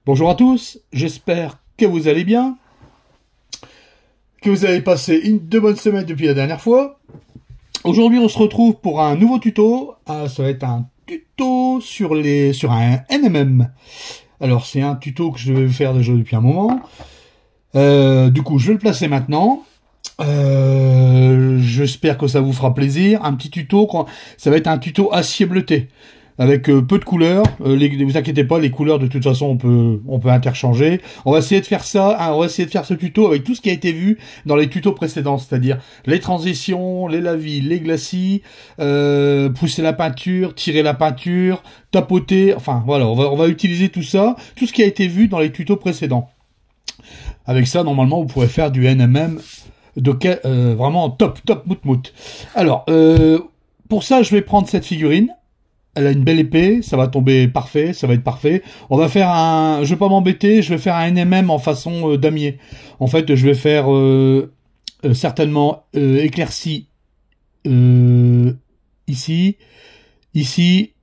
Bonjour à tous, j'espère que vous allez bien, que vous avez passé de bonnes semaines depuis la dernière fois. Aujourd'hui, on se retrouve pour un nouveau tuto. Ça va être un tuto sur un NMM. Alors, c'est un tuto que je vais faire déjà depuis un moment. Du coup, je vais le placer maintenant. J'espère que ça vous fera plaisir. Un petit tuto, ça va être un tuto acier bleuté. Avec peu de couleurs, ne vous inquiétez pas, les couleurs de toute façon on peut interchanger. On va essayer de faire ça, hein, on va essayer de faire ce tuto avec tout ce qui a été vu dans les tutos précédents, c'est-à-dire les transitions, les lavis, les glacis, pousser la peinture, tirer la peinture, tapoter, enfin voilà, on va utiliser tout ça, tout ce qui a été vu dans les tutos précédents. Avec ça, normalement, vous pourrez faire du NMM vraiment top, mout. Alors, pour ça, je vais prendre cette figurine. Elle a une belle épée, ça va tomber parfait, ça va être parfait. On va faire je vais pas m'embêter, je vais faire un NMM en façon damier. En fait, je vais faire certainement éclairci ici, ici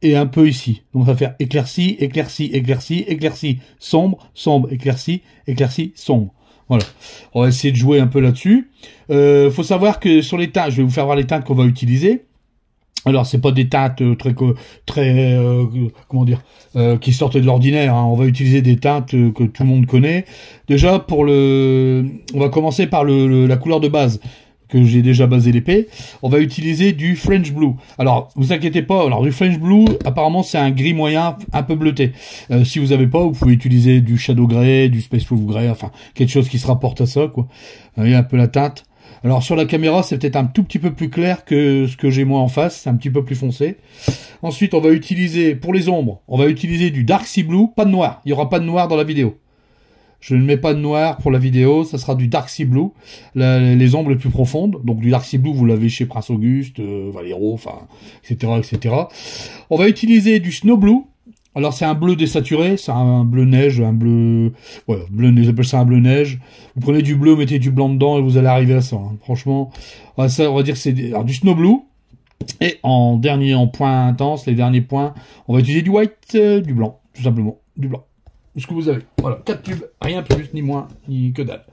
et un peu ici. Donc on va faire éclairci, éclairci, éclairci, éclairci, sombre, sombre, éclairci, éclairci, sombre. Voilà. On va essayer de jouer un peu là-dessus. Faut savoir que sur les teintes, je vais vous faire voir les teintes qu'on va utiliser. Alors c'est pas des teintes comment dire qui sortent de l'ordinaire, hein. On va utiliser des teintes que tout le monde connaît. Déjà on va commencer par la couleur de base que j'ai déjà basé l'épée. On va utiliser du French Blue. Alors vous inquiétez pas, alors du French Blue apparemment c'est un gris moyen un peu bleuté. Si vous avez pas, vous pouvez utiliser du Shadow Grey, du Space Wolf Grey, enfin quelque chose qui se rapporte à ça quoi. Vous voyez un peu la teinte. Alors sur la caméra, c'est peut-être un tout petit peu plus clair que ce que j'ai moi en face, c'est un petit peu plus foncé. Ensuite, on va utiliser, pour les ombres, on va utiliser du Dark Sea Blue, pas de noir. Il n'y aura pas de noir dans la vidéo. Je ne mets pas de noir pour la vidéo, ça sera du Dark Sea Blue, les ombres les plus profondes. Donc du Dark Sea Blue, vous l'avez chez Prince Auguste, Valero, enfin, etc., etc. On va utiliser du Snow Blue. Alors c'est un bleu désaturé, c'est un bleu neige, un bleu, ouais, ils appellent ça un bleu neige. Vous prenez du bleu, mettez du blanc dedans et vous allez arriver à ça. Hein. Franchement, on va dire que c'est du snow blue. Et en dernier, en point intense, les derniers points, on va utiliser du white, du blanc, tout simplement, du blanc. Ce que vous avez. Voilà, 4 tubes, rien plus, ni moins, ni que dalle.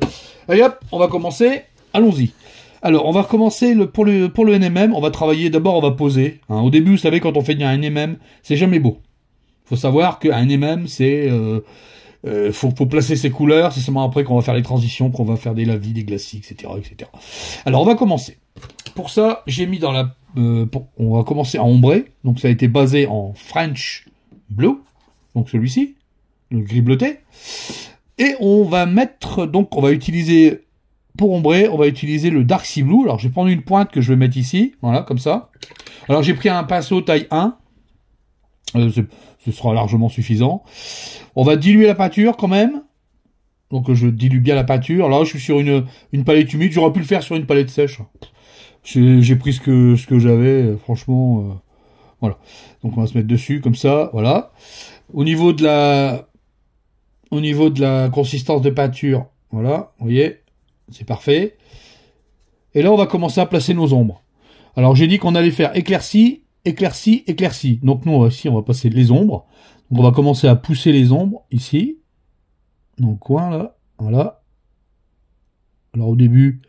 Allez hop, on va commencer. Allons-y. Alors, on va recommencer pour le NMM. On va travailler. D'abord, on va poser. Hein. Au début, vous savez, quand on fait un NMM, c'est jamais beau. Faut savoir qu'un NMM, c'est faut placer ses couleurs, c'est seulement après qu'on va faire les transitions, qu'on va faire des lavis, des glacis, etc., etc. Alors on va commencer. Pour ça, j'ai mis dans on va commencer à ombrer. Donc ça a été basé en French Blue, donc celui-ci, le gris bleuté. Et on va on va utiliser pour ombrer, on va utiliser le Dark Sea Blue. Alors je vais prendre une pointe que je vais mettre ici, voilà, comme ça. Alors j'ai pris un pinceau taille 1. Ce sera largement suffisant. On va diluer la peinture quand même. Donc je dilue bien la peinture. Là, je suis sur une palette humide. J'aurais pu le faire sur une palette sèche. J'ai pris ce que j'avais. Franchement, voilà. Donc on va se mettre dessus comme ça. Voilà. Au niveau de la consistance de peinture, voilà. Vous voyez, c'est parfait. Et là, on va commencer à placer nos ombres. Alors j'ai dit qu'on allait faire éclairci, éclairci, éclairci. Donc nous, ici, on va passer les ombres. Donc on va commencer à pousser les ombres, ici. Dans le coin, là. Voilà. Alors au début,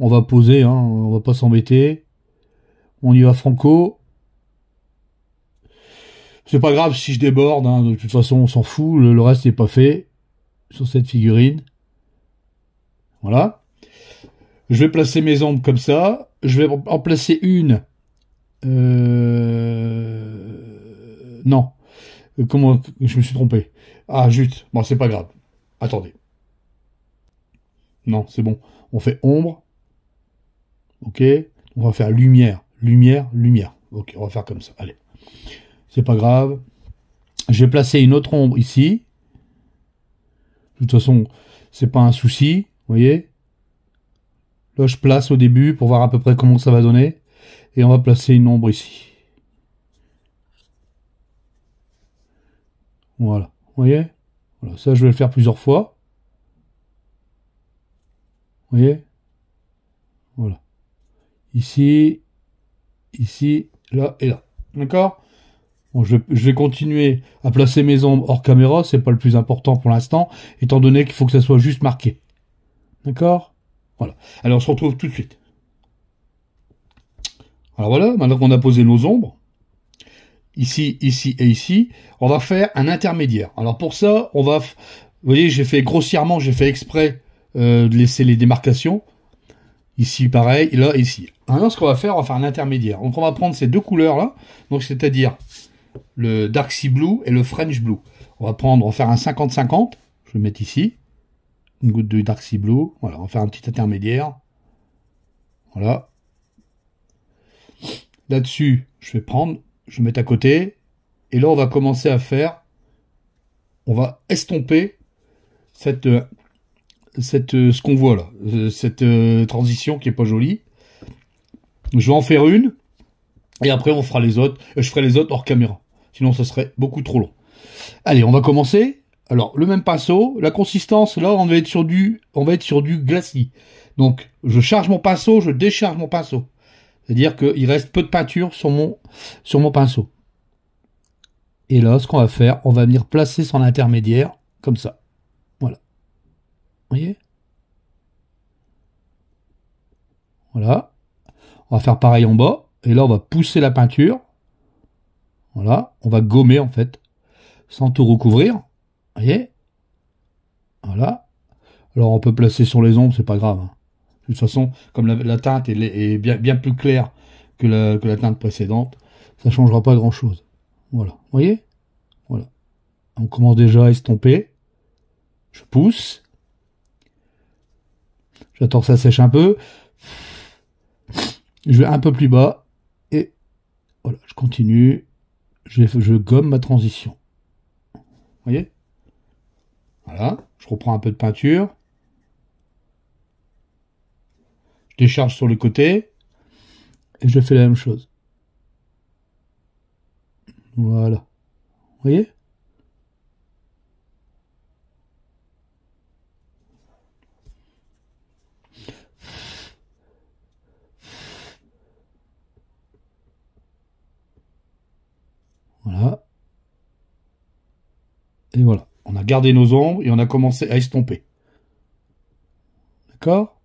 on va poser, hein, on va pas s'embêter. On y va franco. C'est pas grave si je déborde, hein, de toute façon, on s'en fout. Le reste n'est pas fait sur cette figurine. Voilà. Je vais placer mes ombres comme ça. Je vais en placer une. Non. Comment je me suis trompé. Ah, zut. Bon, c'est pas grave. Attendez. Non, c'est bon. On fait ombre. Ok. On va faire lumière. Lumière, lumière. Ok, on va faire comme ça. Allez. C'est pas grave. Je vais placer une autre ombre ici. De toute façon, c'est pas un souci. Vous voyez. Là, je place au début pour voir à peu près comment ça va donner. Et on va placer une ombre ici. Voilà. Vous voyez. Voilà. Ça, je vais le faire plusieurs fois. Vous voyez. Voilà. Ici, ici, là et là. D'accord? Bon, je vais continuer à placer mes ombres hors caméra, c'est pas le plus important pour l'instant, étant donné qu'il faut que ça soit juste marqué. D'accord? Voilà. Alors on se retrouve tout de suite. Alors voilà, maintenant qu'on a posé nos ombres, ici, ici et ici, on va faire un intermédiaire. Alors pour ça, on va... Vous voyez, j'ai fait grossièrement, j'ai fait exprès de laisser les démarcations. Ici, pareil, et là, ici. Maintenant, ce qu'on va faire, on va faire un intermédiaire. Donc on va prendre ces deux couleurs-là, donc c'est-à-dire le Dark Sea Blue et le French Blue. On va faire un 50-50. Je vais mettre ici. Une goutte de Dark Sea Blue. Voilà, on va faire un petit intermédiaire. Voilà. Là-dessus, je vais mettre à côté. Et là, on va commencer à faire... On va estomper ce qu'on voit là. Cette transition qui est pas jolie. Je vais en faire une. Et après, on fera les autres. Je ferai les autres hors caméra. Sinon, ça serait beaucoup trop long. Allez, on va commencer. Alors, le même pinceau. La consistance, là, on va être sur du glacis. Donc, je charge mon pinceau, je décharge mon pinceau. C'est-à-dire qu'il reste peu de peinture sur mon pinceau. Et là, ce qu'on va faire, on va venir placer son intermédiaire, comme ça. Voilà. Vous voyez? Voilà. On va faire pareil en bas. Et là, on va pousser la peinture. Voilà. On va gommer, en fait. Sans tout recouvrir. Vous voyez? Voilà. Alors, on peut placer sur les ombres, c'est pas grave. De toute façon, comme la teinte est bien plus claire que la teinte précédente, ça changera pas grand-chose. Voilà. Vous voyez? Voilà. On commence déjà à estomper. Je pousse. J'attends que ça sèche un peu. Je vais un peu plus bas. Et voilà, je continue. Je gomme ma transition. Vous voyez? Voilà. Je reprends un peu de peinture. Je décharge sur le côté. Et je fais la même chose. Voilà. Vous voyez? Voilà. Et voilà. On a gardé nos ombres et on a commencé à estomper. D'accord?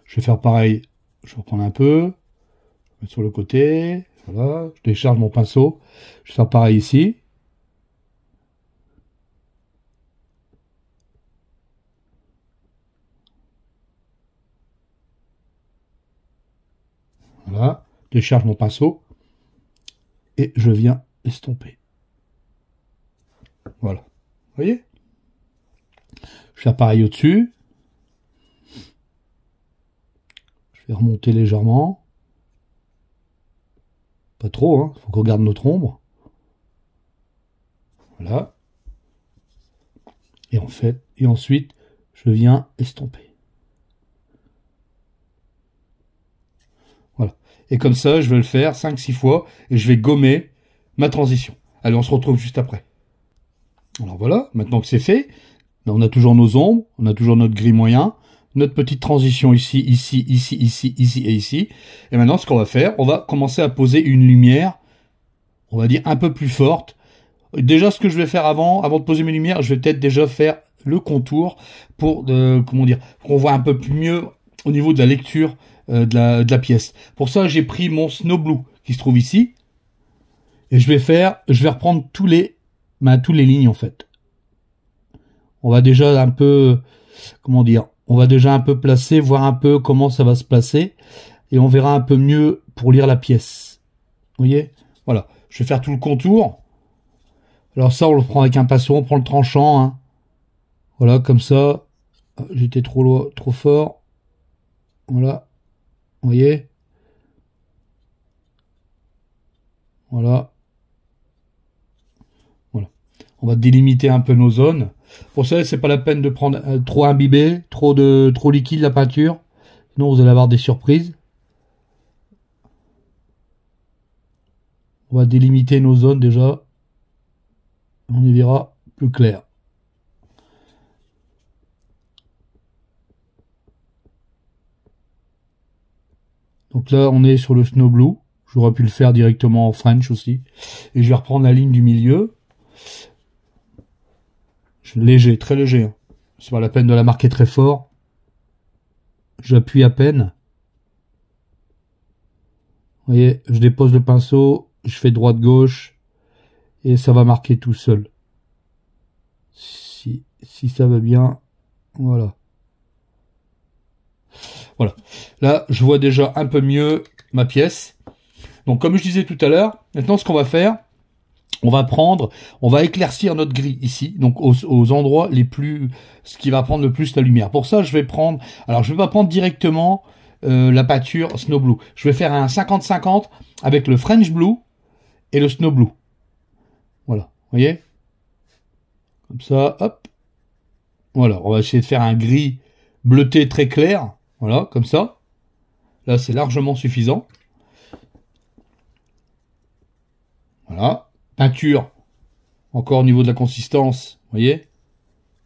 Je vais faire pareil. Je vais reprendre un peu. Mettre sur le côté. Voilà. Je décharge mon pinceau. Je vais faire pareil ici. Voilà. Je décharge mon pinceau. Et je viens estomper. Voilà. Vous voyez? Je fais pareil au-dessus. Je vais remonter légèrement. Pas trop, hein. Faut qu'on regarde notre ombre. Voilà. Et ensuite, je viens estomper. Voilà. Et comme ça, je vais le faire 5-6 fois et je vais gommer ma transition. Allez, on se retrouve juste après. Alors voilà, maintenant que c'est fait, on a toujours nos ombres, on a toujours notre gris moyen, notre petite transition ici, ici, ici, ici, ici et ici. Et maintenant, ce qu'on va faire, on va commencer à poser une lumière, on va dire un peu plus forte. Déjà, ce que je vais faire avant de poser mes lumières, je vais peut-être déjà faire le contour pour, comment dire, pour qu'on voit un peu plus mieux au niveau de la lecture de la pièce. Pour ça, j'ai pris mon Snow Blue qui se trouve ici. Et je vais reprendre tous les lignes en fait. On va déjà un peu, comment dire, on va déjà un peu placer, voir un peu comment ça va se placer. Et on verra un peu mieux pour lire la pièce. Vous voyez? Voilà. Je vais faire tout le contour. Alors ça, on le prend avec un pinceau, on prend le tranchant. Hein. Voilà, comme ça. J'étais trop fort. Voilà. Vous voyez? Voilà. Voilà. On va délimiter un peu nos zones. Pour ça, c'est pas la peine de prendre trop imbibé, trop liquide la peinture. Sinon, vous allez avoir des surprises. On va délimiter nos zones déjà. On y verra plus clair. Donc là, on est sur le Snow Blue. J'aurais pu le faire directement en French aussi. Et je vais reprendre la ligne du milieu. Léger, très léger. Hein. C'est pas la peine de la marquer très fort. J'appuie à peine. Vous voyez, je dépose le pinceau, je fais droite-gauche, et ça va marquer tout seul. Si ça va bien, voilà. Voilà. Là, je vois déjà un peu mieux ma pièce. Donc, comme je disais tout à l'heure, maintenant, ce qu'on va faire, on va éclaircir notre gris ici, donc aux endroits les plus, ce qui va prendre le plus la lumière. Pour ça, je vais prendre, alors je vais pas prendre directement la peinture Snow Blue. Je vais faire un 50-50 avec le French Blue et le Snow Blue. Voilà, vous voyez? Comme ça, hop. Voilà, on va essayer de faire un gris bleuté très clair. Voilà, comme ça. Là, c'est largement suffisant. Voilà. Peinture, encore au niveau de la consistance, vous voyez,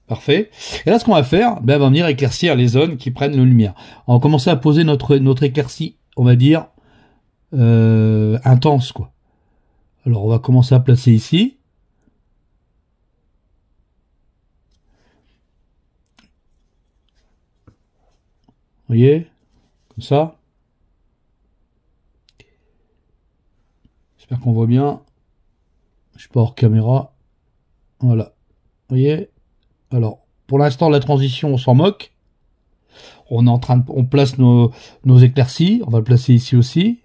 parfait. Et là, ce qu'on va faire, ben, on va venir éclaircir les zones qui prennent la lumière. On va commencer à poser notre éclaircie, on va dire, intense, quoi. Alors, on va commencer à placer ici. Vous voyez, comme ça. J'espère qu'on voit bien. Je suis pas hors caméra. Voilà. Vous voyez? Alors, pour l'instant, la transition, on s'en moque. On est en train de, on place nos éclaircies. On va le placer ici aussi.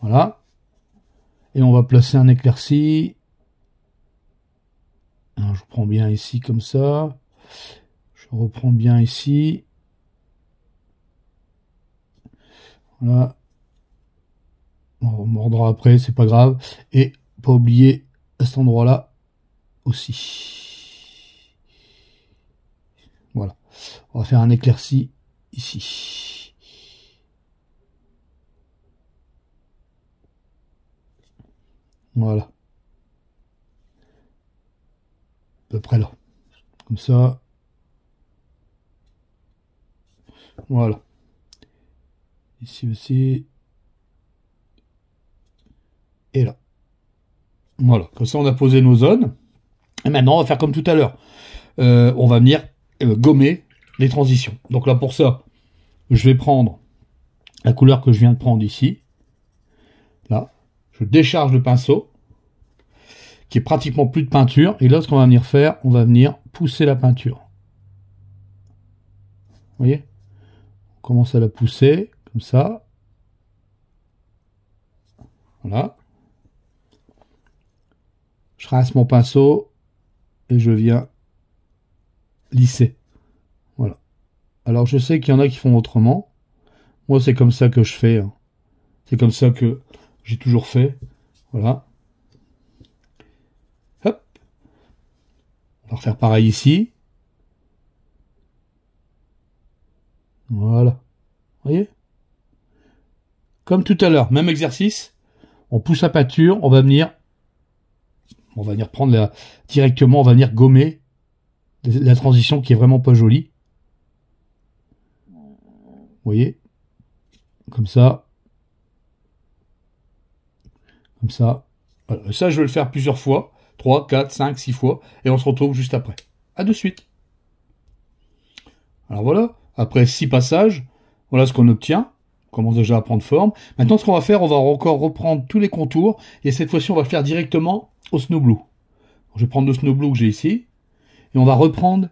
Voilà. Et on va placer un éclairci. Alors, je prends bien ici comme ça. Je reprends bien ici. Voilà. On mordra après, c'est pas grave. Et pas oublier à cet endroit-là aussi. Voilà. On va faire un éclairci ici. Voilà. À peu près là. Comme ça. Voilà. Ici aussi. Et là. Voilà. Comme ça, on a posé nos zones. Et maintenant, on va faire comme tout à l'heure. On va venir gommer les transitions. Donc là, pour ça, je vais prendre la couleur que je viens de prendre ici. Là. Je décharge le pinceau, qui est pratiquement plus de peinture. Et là, ce qu'on va venir faire, on va venir pousser la peinture. Vous voyez? On commence à la pousser, comme ça. Voilà. Je rince mon pinceau et je viens lisser. Voilà. Alors, je sais qu'il y en a qui font autrement. Moi, c'est comme ça que je fais. Hein. C'est comme ça que j'ai toujours fait. Voilà. Hop. On va refaire pareil ici. Voilà. Vous voyez? Comme tout à l'heure, même exercice. On pousse la peinture, on va venir prendre directement, on va venir gommer la transition qui est vraiment pas jolie. Vous voyez? Comme ça. Comme ça. Voilà. Ça, je vais le faire plusieurs fois. 3, 4, 5, 6 fois. Et on se retrouve juste après. À de suite. Alors voilà. Après 6 passages, voilà ce qu'on obtient. On commence déjà à prendre forme. Maintenant, ce qu'on va faire, on va encore reprendre tous les contours. Et cette fois-ci, on va le faire directement au Snow Blue. Je vais prendre le Snow Blue que j'ai ici. Et on va reprendre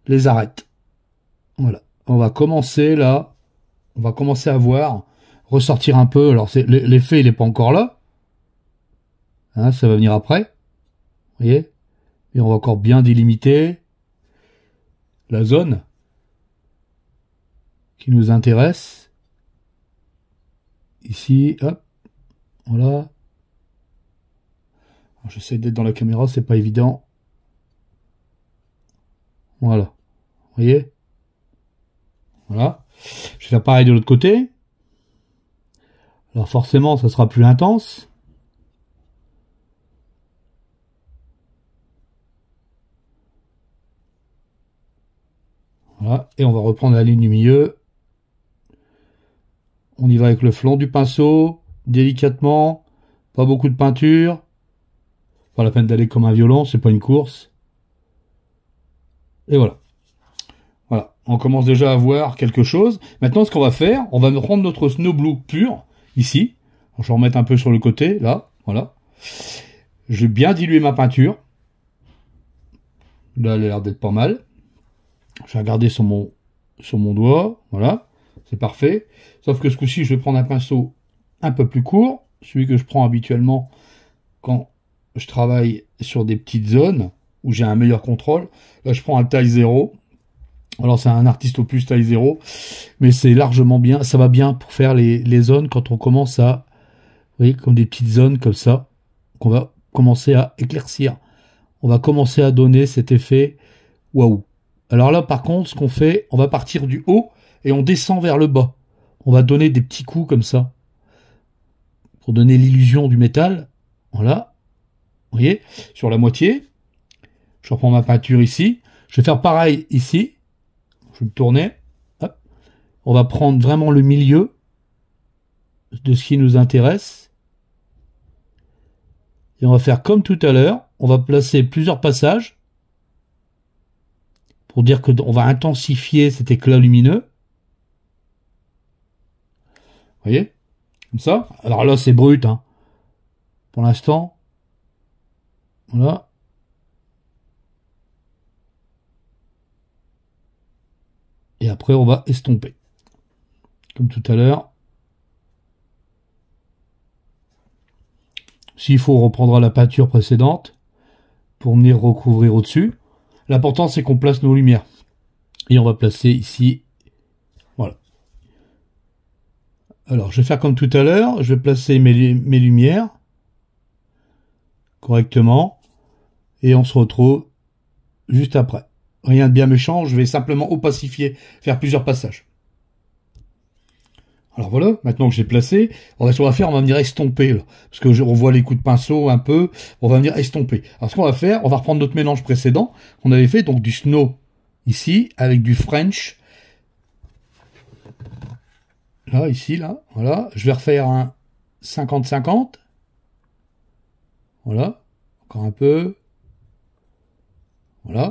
les arêtes. Voilà. On va commencer là. On va commencer à voir. Ressortir un peu. Alors, l'effet, il n'est pas encore là. Hein, ça va venir après. Vous voyez? Et on va encore bien délimiter la zone qui nous intéresse. Ici, hop. Voilà. J'essaie d'être dans la caméra, c'est pas évident. Voilà. Vous voyez? Voilà. Je vais faire pareil de l'autre côté. Alors forcément, ça sera plus intense. Voilà. Et on va reprendre la ligne du milieu. On y va avec le flanc du pinceau, délicatement, pas beaucoup de peinture. Pas la peine d'aller comme un violon, c'est pas une course. Et voilà. Voilà, on commence déjà à voir quelque chose. Maintenant, ce qu'on va faire, on va prendre notre Snow Blue pur, ici. Je vais en remettre un peu sur le côté, là, voilà. Je vais bien diluer ma peinture. Là, elle a l'air d'être pas mal. Je vais regarder sur mon doigt, voilà, c'est parfait. Sauf que ce coup-ci, je vais prendre un pinceau un peu plus court, celui que je prends habituellement quand je travaille sur des petites zones où j'ai un meilleur contrôle. Là, je prends un taille 0. Alors, c'est un artiste opus taille 0, mais c'est largement bien. Ça va bien pour faire les zones quand on commence à, vous voyez, comme des petites zones comme ça, qu'on va commencer à éclaircir. On va commencer à donner cet effet waouh. Alors là, par contre, ce qu'on fait, on va partir du haut et on descend vers le bas. On va donner des petits coups comme ça pour donner l'illusion du métal. Voilà. Vous voyez, sur la moitié. Je reprends ma peinture ici. Je vais faire pareil ici. Je vais me tourner. Hop. On va prendre vraiment le milieu de ce qui nous intéresse. Et on va faire comme tout à l'heure. On va placer plusieurs passages pour dire qu'on va intensifier cet éclat lumineux. Vous voyez? Comme ça. Alors là, c'est brut, hein. Pour l'instant. Voilà. Et après, on va estomper. Comme tout à l'heure. S'il faut, on reprendra la peinture précédente pour venir recouvrir au-dessus. L'important, c'est qu'on place nos lumières. Et on va placer ici. Voilà. Alors, je vais faire comme tout à l'heure. Je vais placer mes lumières correctement. Et on se retrouve juste après. Rien de bien méchant. Je vais simplement opacifier, faire plusieurs passages. Alors voilà, maintenant que j'ai placé, ce qu'on va faire, on va venir estomper, là, parce que on voit les coups de pinceau un peu, on va venir estomper. Alors ce qu'on va faire, on va reprendre notre mélange précédent, qu'on avait fait, donc du snow, ici, avec du French, là, ici, là, voilà. Je vais refaire un 50-50, voilà, encore un peu, voilà.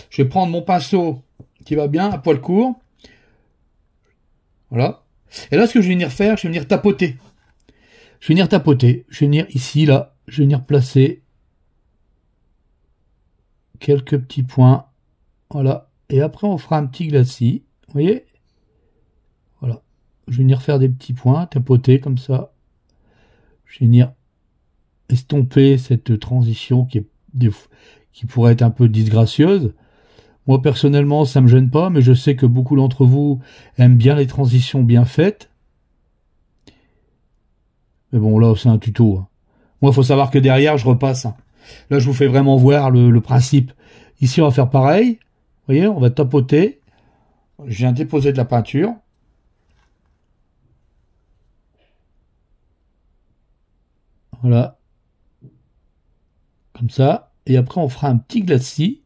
Je vais prendre mon pinceau qui va bien, à poil court, voilà. Et là, ce que je vais venir faire, je vais venir tapoter. Je vais venir tapoter. Je vais venir ici, là. Je vais venir placer quelques petits points. Voilà. Et après, on fera un petit glacis. Vous voyez? Voilà. Je vais venir faire des petits points, tapoter comme ça. Je vais venir estomper cette transition qui pourrait être un peu disgracieuse. Moi, personnellement, ça me gêne pas, mais je sais que beaucoup d'entre vous aiment bien les transitions bien faites. Mais bon, là, c'est un tuto. Hein. Moi, il faut savoir que derrière, je repasse. Hein. Là, je vous fais vraiment voir le principe. Ici, on va faire pareil. Vous voyez, on va tapoter. Je viens déposer de la peinture. Voilà. Comme ça. Et après, on fera un petit glacis.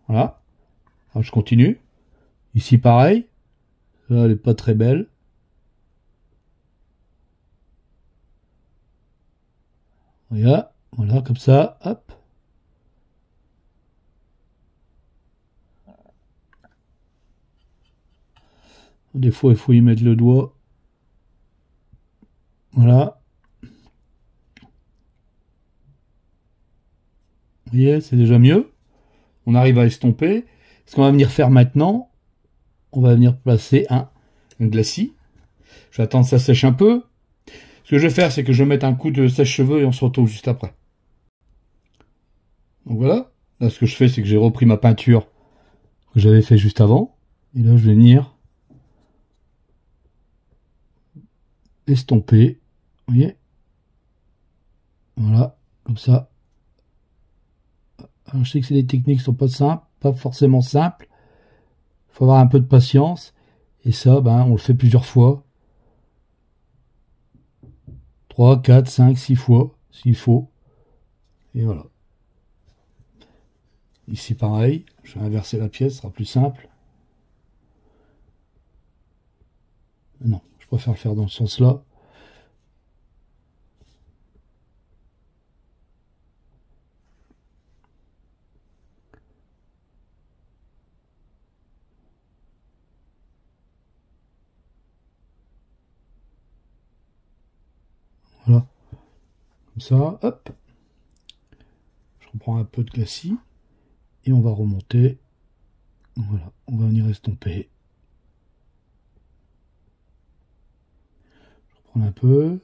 Voilà. Alors, je continue. Ici, pareil. Là, elle n'est pas très belle. Voilà, voilà, comme ça, hop. Des fois, il faut y mettre le doigt. Voilà. Vous voyez, c'est déjà mieux. On arrive à estomper. Ce qu'on va venir faire maintenant, on va venir placer un glacis. Je vais attendre que ça sèche un peu. Ce que je vais faire, c'est que je vais mettre un coup de sèche-cheveux et on se retrouve juste après. Donc voilà. Là, ce que je fais, c'est que j'ai repris ma peinture que j'avais fait juste avant. Et là, je vais venir estomper. Vous voyez? Voilà, comme ça. Alors, je sais que c'est des techniques qui sont pas simples, pas forcément simples. Il faut avoir un peu de patience. Et ça, ben, on le fait plusieurs fois. 3, 4, 5, 6 fois, s'il faut. Et voilà. Ici pareil, je vais inverser la pièce, ce sera plus simple. Non, je préfère le faire dans ce sens-là. Voilà, comme ça, hop. Je reprends un peu de glacis et on va remonter. Voilà, on va venir estomper. Je reprends un peu.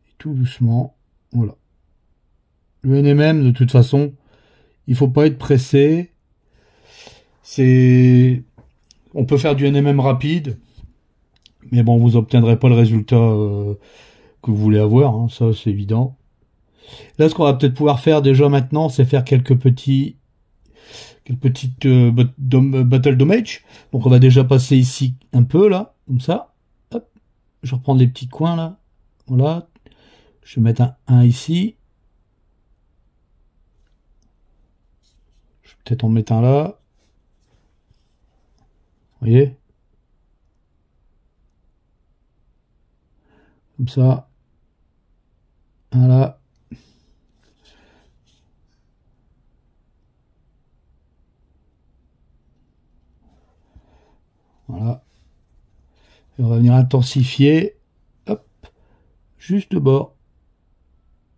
Et tout doucement, voilà. Le NMM, de toute façon, il faut pas être pressé. On peut faire du NMM rapide, mais bon, vous obtiendrez pas le résultat que vous voulez avoir, hein, ça c'est évident. Là, ce qu'on va peut-être pouvoir faire déjà maintenant, c'est faire quelques petites battle damage. Donc on va déjà passer ici un peu là, comme ça. Hop. Je vais reprendre les petits coins là. Voilà. Je vais mettre un ici. Je vais peut-être en mettre un là. Vous voyez? Comme ça. Un là. Voilà. Et on va venir intensifier. Hop. Juste le bord.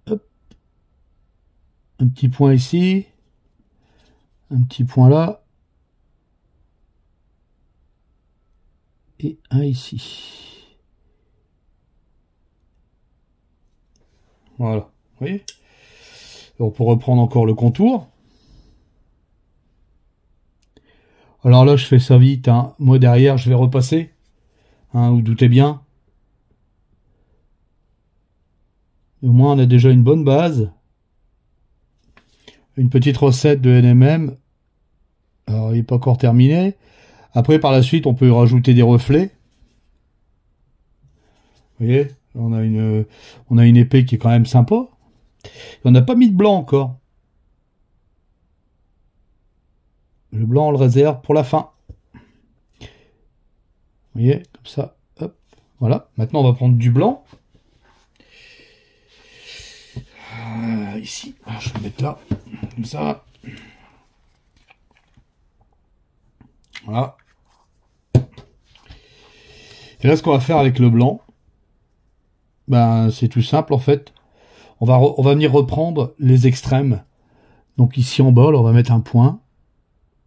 Hop. Un petit point ici. Un petit point là. Et un ici. Voilà. Vous voyez? Et on peut reprendre encore le contour. Alors là, je fais ça vite. Hein. Moi, derrière, je vais repasser. Hein, vous doutez bien. Et au moins, on a déjà une bonne base. Une petite recette de NMM. Alors, il n'est pas encore terminé. Après, par la suite, on peut rajouter des reflets. Vous voyez, on a une épée qui est quand même sympa. Et on n'a pas mis de blanc encore. Le blanc, on le réserve pour la fin. Vous voyez, comme ça. Hop. Voilà. Maintenant, on va prendre du blanc. Ici. Alors, je vais le mettre là. Comme ça. Voilà. Et là, ce qu'on va faire avec le blanc, ben, c'est tout simple en fait. On va venir reprendre les extrêmes. Donc ici en bas, là, on va mettre un point.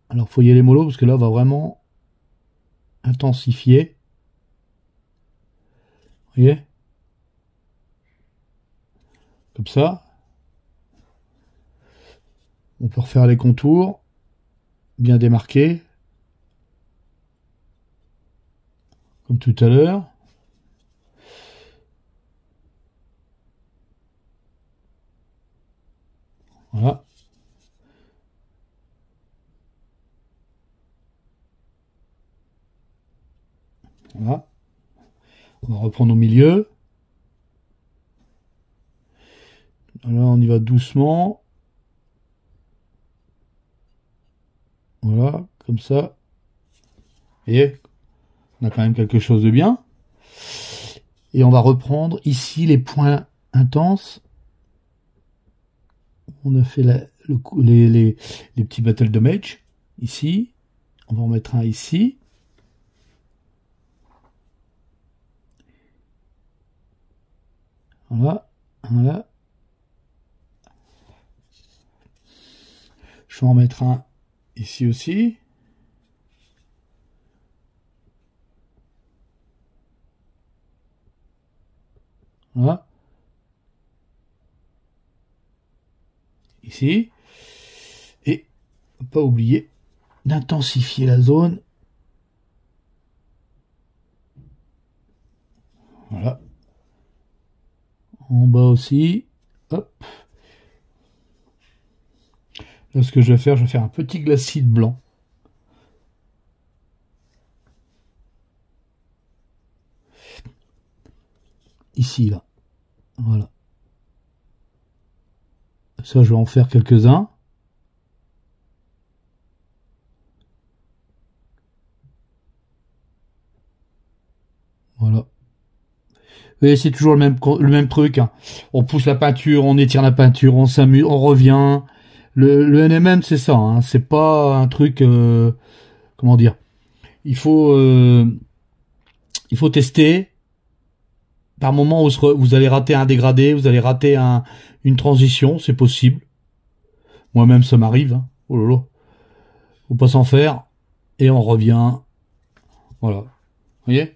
Alors, faut y aller mollo parce que là, on va vraiment intensifier. Vous voyez? Comme ça. On peut refaire les contours. Bien démarqués. Comme tout à l'heure. Voilà. Voilà. On va reprendre au milieu. Là, on y va doucement. Voilà, comme ça. Et on a quand même quelque chose de bien. Et on va reprendre ici les points intenses. On a fait les petits battle damage. Ici. On va en mettre un ici. Voilà. Voilà. Je vais en mettre un ici aussi. Voilà. Ici. Et pas oublier d'intensifier la zone. Voilà. En bas aussi. Hop. Là, ce que je vais faire un petit glacis de blanc. Ici, là. Voilà. Ça, je vais en faire quelques-uns. Voilà. Et c'est toujours le même truc. Hein. On pousse la peinture, on étire la peinture, on s'amuse, on revient. Le NMM, c'est ça. Hein. C'est pas un truc... comment dire, il faut tester. Par moment, vous allez rater un dégradé, vous allez rater une transition, c'est possible. Moi-même, ça m'arrive. Hein. Oh là là. Faut pas s'en faire. Et on revient. Voilà. Vous voyez?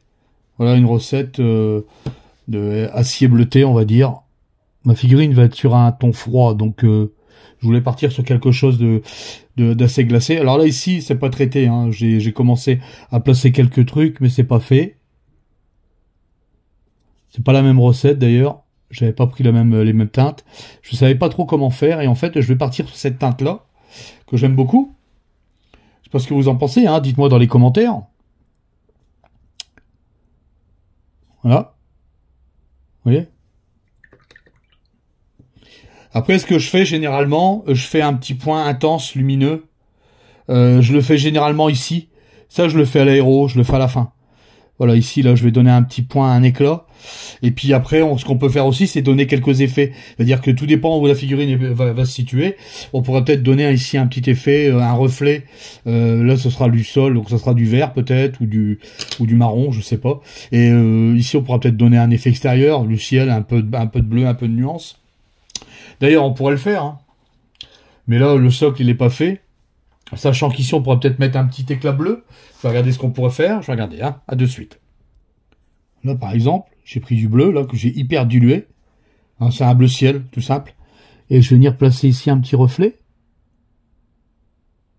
Voilà une recette de acier bleuté, on va dire. Ma figurine va être sur un ton froid, donc je voulais partir sur quelque chose d'assez glacé. Alors là, ici, c'est pas traité. Hein. J'ai commencé à placer quelques trucs, mais c'est pas fait. C'est pas la même recette d'ailleurs. J'avais pas pris les mêmes teintes. Je savais pas trop comment faire. Et en fait, je vais partir sur cette teinte-là, que j'aime beaucoup. Je sais pas ce que vous en pensez. Hein. Dites-moi dans les commentaires. Voilà. Vous voyez? Après, ce que je fais généralement, je fais un petit point intense, lumineux. Je le fais généralement ici. Ça, je le fais à l'aéro, je le fais à la fin. Voilà, ici, là, je vais donner un petit point, un éclat. Et puis après, ce qu'on peut faire aussi, c'est donner quelques effets. C'est-à-dire que tout dépend où la figurine va se situer. On pourrait peut-être donner ici un petit effet, un reflet. Là, ce sera du sol, donc ça sera du vert peut-être, ou du marron, je sais pas. Et ici, on pourra peut-être donner un effet extérieur, du ciel, un peu de bleu, un peu de nuance. D'ailleurs, on pourrait le faire. Hein. Mais là, le socle, il n'est pas fait. Sachant qu'ici, on pourrait peut-être mettre un petit éclat bleu. Je vais regarder ce qu'on pourrait faire. Je vais regarder, hein, à de suite. Là, par exemple, j'ai pris du bleu, là, que j'ai hyper dilué. Hein, c'est un bleu ciel, tout simple. Et je vais venir placer ici un petit reflet.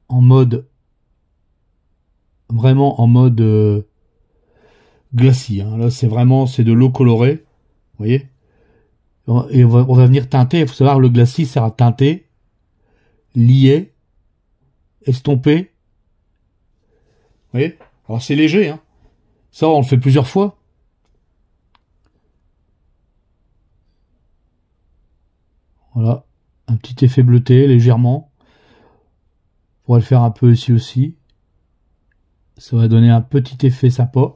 En mode... Vraiment en mode... glacis. Hein. Là, c'est de l'eau colorée. Vous voyez? Et on va venir teinter. Il faut savoir, le glacis sert à teinter, lier, estomper. Vous voyez? Alors c'est léger, hein. Ça, on le fait plusieurs fois. Voilà. Un petit effet bleuté, légèrement. On pourrait le faire un peu ici aussi. Ça va donner un petit effet sympa,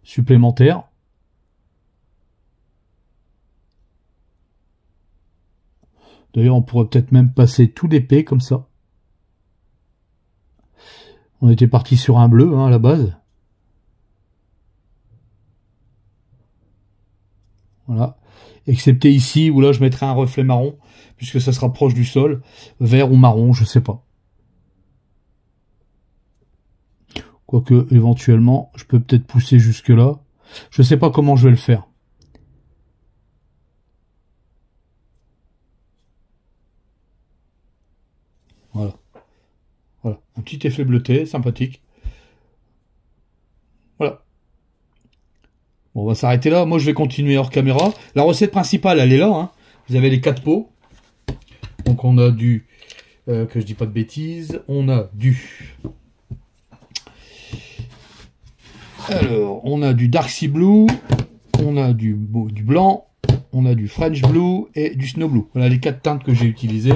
supplémentaire. D'ailleurs, on pourrait peut-être même passer tout l'épée comme ça. On était parti sur un bleu, hein, à la base. Voilà. Excepté ici, où là, je mettrai un reflet marron, puisque ça se rapproche du sol. Vert ou marron, je sais pas. Quoique, éventuellement, je peux peut-être pousser jusque là. Je sais pas comment je vais le faire. Voilà. Voilà. Un petit effet bleuté, sympathique. Voilà. Bon, on va s'arrêter là. Moi, je vais continuer hors caméra. La recette principale, elle est là. Hein. Vous avez les 4 pots. Donc, on a du... que je dis pas de bêtises. On a du... Alors, on a du Dark Sea Blue. On a du blanc. On a du French Blue et du Snow Blue. Voilà les 4 teintes que j'ai utilisées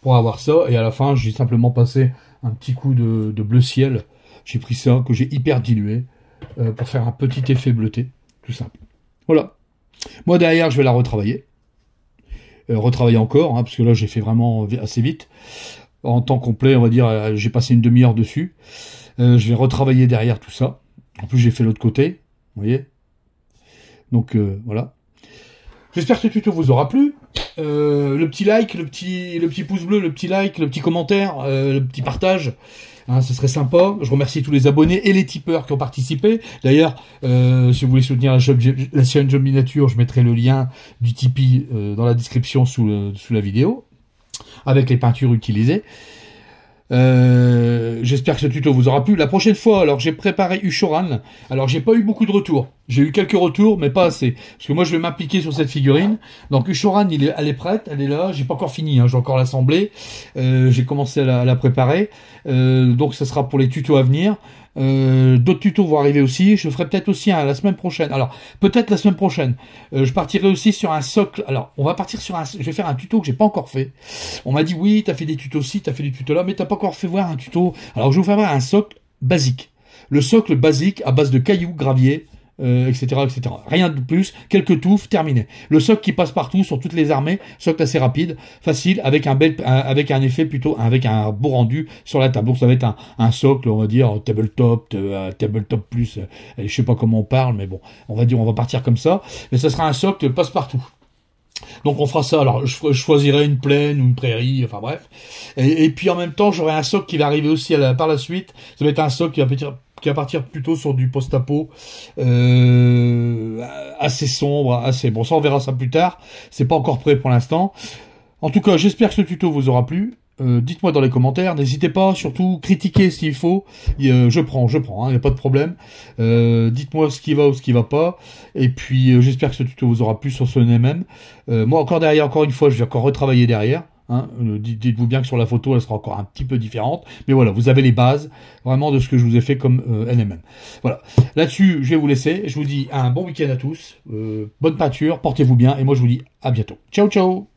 pour avoir ça. Et à la fin, j'ai simplement passé un petit coup de bleu ciel. J'ai pris ça, que j'ai hyper dilué, pour faire un petit effet bleuté. Tout simple. Voilà. Moi, derrière, je vais la retravailler. Retravailler encore, hein, parce que là, j'ai fait vraiment assez vite. En temps complet, on va dire, j'ai passé une demi-heure dessus. Je vais retravailler derrière tout ça. En plus, j'ai fait l'autre côté. Vous voyez? Donc, voilà. J'espère que ce tuto vous aura plu. Le petit like, le petit pouce bleu, le petit like, le petit commentaire, le petit partage, hein, ce serait sympa. Je remercie tous les abonnés et les tipeurs qui ont participé. D'ailleurs, si vous voulez soutenir la chaîne Job Miniature, je mettrai le lien du Tipeee dans la description sous la vidéo, avec les peintures utilisées. J'espère que ce tuto vous aura plu. La prochaine fois, alors j'ai préparé Ushoran. Alors j'ai pas eu beaucoup de retours. J'ai eu quelques retours, mais pas assez. Parce que moi je vais m'impliquer sur cette figurine. Donc Ushoran, elle est prête, elle est là. J'ai pas encore fini, hein, j'ai encore l'assembler. J'ai commencé à la préparer. Donc ça sera pour les tutos à venir. D'autres tutos vont arriver aussi. Je ferai peut-être aussi un la semaine prochaine. Alors, peut-être la semaine prochaine. Je partirai aussi sur un socle. Alors, on va partir sur un... Je vais faire un tuto que j'ai pas encore fait. On m'a dit, oui, t'as fait des tutos ci, t'as fait des tutos là, mais t'as pas encore fait voir un tuto. Alors, je vais vous faire voir un socle basique. Le socle basique à base de cailloux, gravier, etc., etc. Rien de plus, quelques touffes, terminé. Le socle qui passe partout sur toutes les armées, socle assez rapide, facile, avec avec un effet plutôt, avec un beau rendu sur la table. Donc ça va être un socle, on va dire tabletop, tabletop plus, je sais pas comment on parle, mais bon, on va partir comme ça. Mais ça sera un socle passe partout. Donc on fera ça, alors je choisirai une plaine ou une prairie, enfin bref. Et puis en même temps, j'aurai un socle qui va arriver aussi par la suite. Ça va être un socle qui va partir plutôt sur du post-apo, assez sombre, assez... Bon, ça on verra ça plus tard. C'est pas encore prêt pour l'instant. En tout cas, j'espère que ce tuto vous aura plu. Dites-moi dans les commentaires, n'hésitez pas, surtout critiquez s'il faut, je prends, il n'y a pas de problème. Dites-moi ce qui va ou ce qui va pas, et puis j'espère que ce tuto vous aura plu sur ce NMM. Moi encore une fois, je vais encore retravailler derrière. Hein. Dites-vous bien que sur la photo, elle sera encore un petit peu différente, mais voilà, vous avez les bases vraiment de ce que je vous ai fait comme NMM. Voilà, là-dessus, je vais vous laisser. Je vous dis un bon week-end à tous, bonne peinture, portez-vous bien, et moi je vous dis à bientôt. Ciao, ciao.